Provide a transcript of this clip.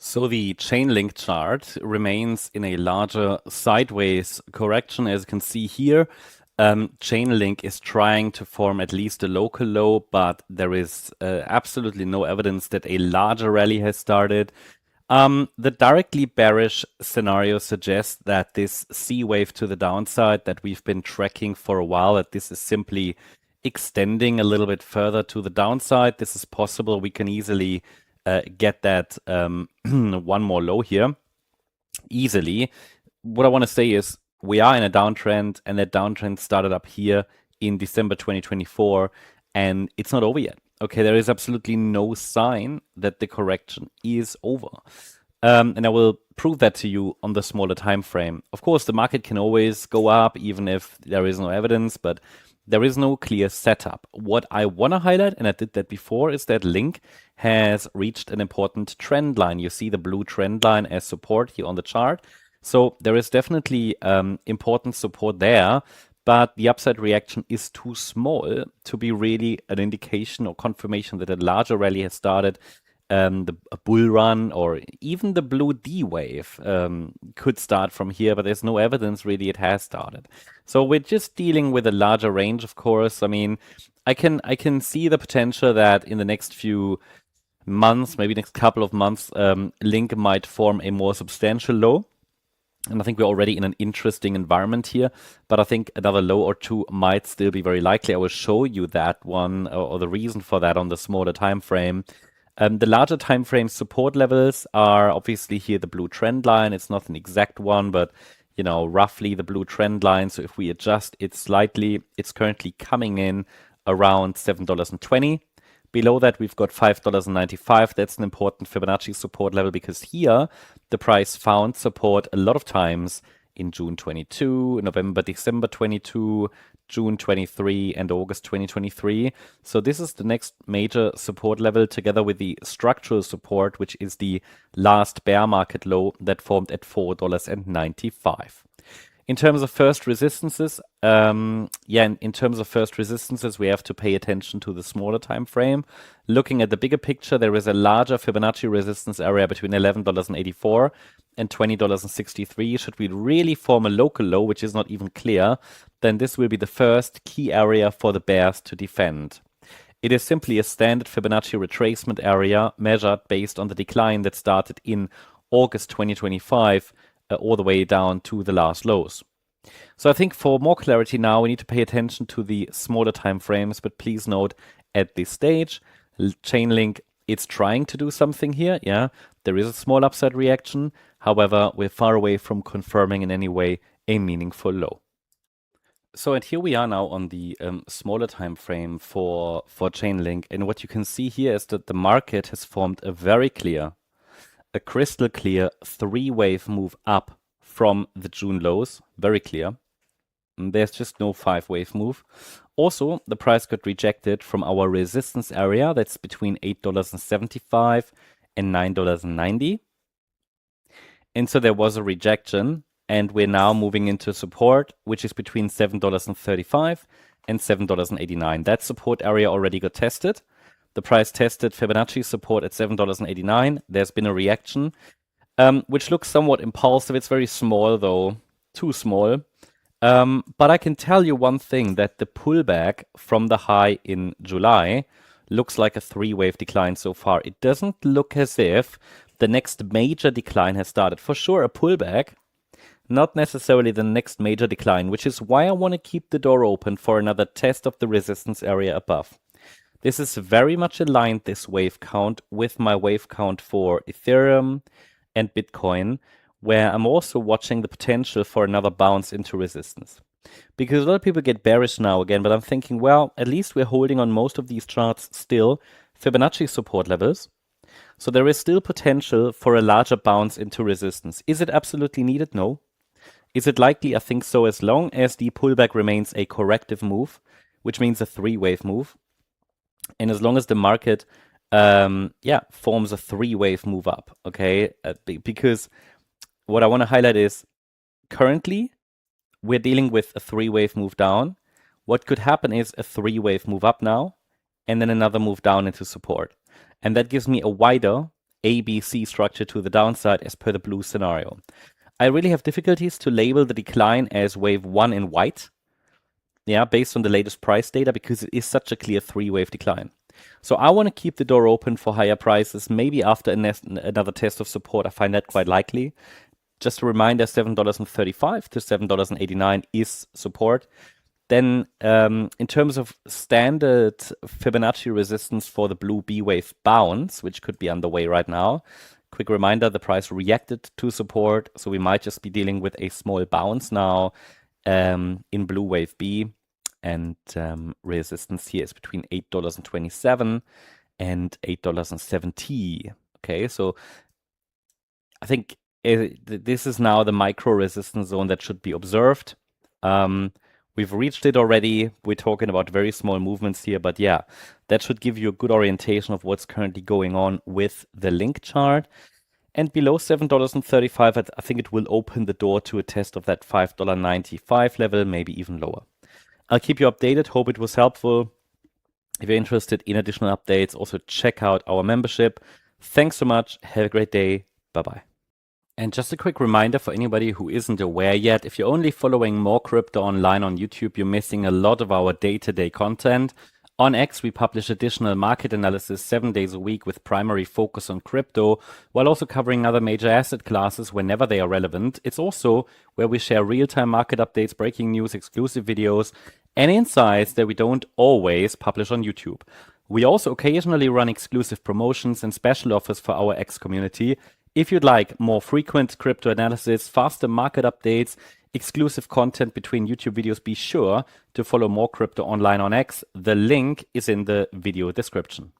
So the Chainlink chart remains in a larger sideways correction. As you can see here, Chainlink is trying to form at least a local low, but there is absolutely no evidence that a larger rally has started. The directly bearish scenario suggests that this C wave to the downside that we've been tracking for a while, that this is simply extending a little bit further to the downside. This is possible. We can easily get that one more low here easily. What I want to say is we are in a downtrend, and that downtrend started up here in December 2024, and it's not over yet. Okay, there is absolutely no sign that the correction is over. And I will prove that to you on the smaller time frame. Of course, the market can always go up even if there is no evidence, but there is no clear setup. What I want to highlight, and I did that before, is that Link has reached an important trend line. You see the blue trend line as support here on the chart. So there is definitely important support there, but the upside reaction is too small to be really an indication or confirmation that a larger rally has started. The bull run or even the blue D wave could start from here, but there's no evidence really it has started. So we're just dealing with a larger range, of course. I mean, I can see the potential that in the next few months, maybe next couple of months, Link might form a more substantial low. And I think we're already in an interesting environment here, but I think another low or two might still be very likely. I will show you that one or the reason for that on the smaller time frame. The larger time frame support levels are obviously here the blue trend line. It's not an exact one, but you know, roughly the blue trend line. So if we adjust it slightly, it's currently coming in around $7.20. Below that, we've got $5.95. That's an important Fibonacci support level because here the price found support a lot of times in June 22, November, December 22, June 23, and August 2023. So this is the next major support level together with the structural support, which is the last bear market low that formed at $4.95. In terms of first resistances, in terms of first resistances, we have to pay attention to the smaller time frame. Looking at the bigger picture, there is a larger Fibonacci resistance area between $11.84 and $20.63. Should we really form a local low, which is not even clear, then this will be the first key area for the bears to defend. It is simply a standard Fibonacci retracement area measured based on the decline that started in August 2025 all the way down to the last lows. So I think for more clarity now, we need to pay attention to the smaller time frames, but please note at this stage, Chainlink, it's trying to do something here. Yeah, there is a small upside reaction. However, we're far away from confirming in any way a meaningful low. So and here we are now on the smaller time frame for Chainlink, and what you can see here is that the market has formed a crystal clear three-wave move up from the June lows, very clear. And there's just no five-wave move. Also, the price got rejected from our resistance area, that's between $8.75 and $9.90. And so there was a rejection, and we're now moving into support, which is between $7.35 and $7.89. That support area already got tested. The price tested Fibonacci support at $7.89. There's been a reaction, which looks somewhat impulsive. It's very small, though, too small. But I can tell you one thing, that the pullback from the high in July looks like a three-wave decline so far. It doesn't look as if the next major decline has started. For sure, a pullback, not necessarily the next major decline, which is why I want to keep the door open for another test of the resistance area above. This is very much aligned, this wave count, with my wave count for Ethereum and Bitcoin, where I'm also watching the potential for another bounce into resistance. Because a lot of people get bearish now again, but I'm thinking, well, at least we're holding on most of these charts still Fibonacci support levels. So there is still potential for a larger bounce into resistance. Is it absolutely needed? No. Is it likely? I think so, as long as the pullback remains a corrective move, which means a three-wave move. And as long as the market, forms a three-wave move up, okay? Because what I want to highlight is currently we're dealing with a three-wave move down. What could happen is a three-wave move up now, and then another move down into support. And that gives me a wider ABC structure to the downside as per the blue scenario. I really have difficulties to label the decline as wave 1 in white, yeah, based on the latest price data, because it is such a clear 3-wave decline. So I want to keep the door open for higher prices, maybe after another test of support. I find that quite likely. Just a reminder, $7.35 to $7.89 is support. Then in terms of standard Fibonacci resistance for the blue B-wave bounce, which could be underway right now, quick reminder, the price reacted to support, so we might just be dealing with a small bounce now in blue wave B, and resistance here is between $8.27 and $8.70. Okay, so I think this is now the micro resistance zone that should be observed. We've reached it already. We're talking about very small movements here, but yeah, that should give you a good orientation of what's currently going on with the link chart. And below $7.35, I think it will open the door to a test of that $5.95 level, maybe even lower. I'll keep you updated. Hope it was helpful. If you're interested in additional updates, also check out our membership. Thanks so much. Have a great day. Bye-bye. And just a quick reminder for anybody who isn't aware yet, if you're only following More Crypto Online on YouTube, you're missing a lot of our day-to-day content. On X, we publish additional market analysis 7 days a week with primary focus on crypto, while also covering other major asset classes whenever they are relevant. It's also where we share real-time market updates, breaking news, exclusive videos, and insights that we don't always publish on YouTube. We also occasionally run exclusive promotions and special offers for our X community. If you'd like more frequent crypto analysis, faster market updates, exclusive content between YouTube videos, be sure to follow More Crypto Online on X. The link is in the video description.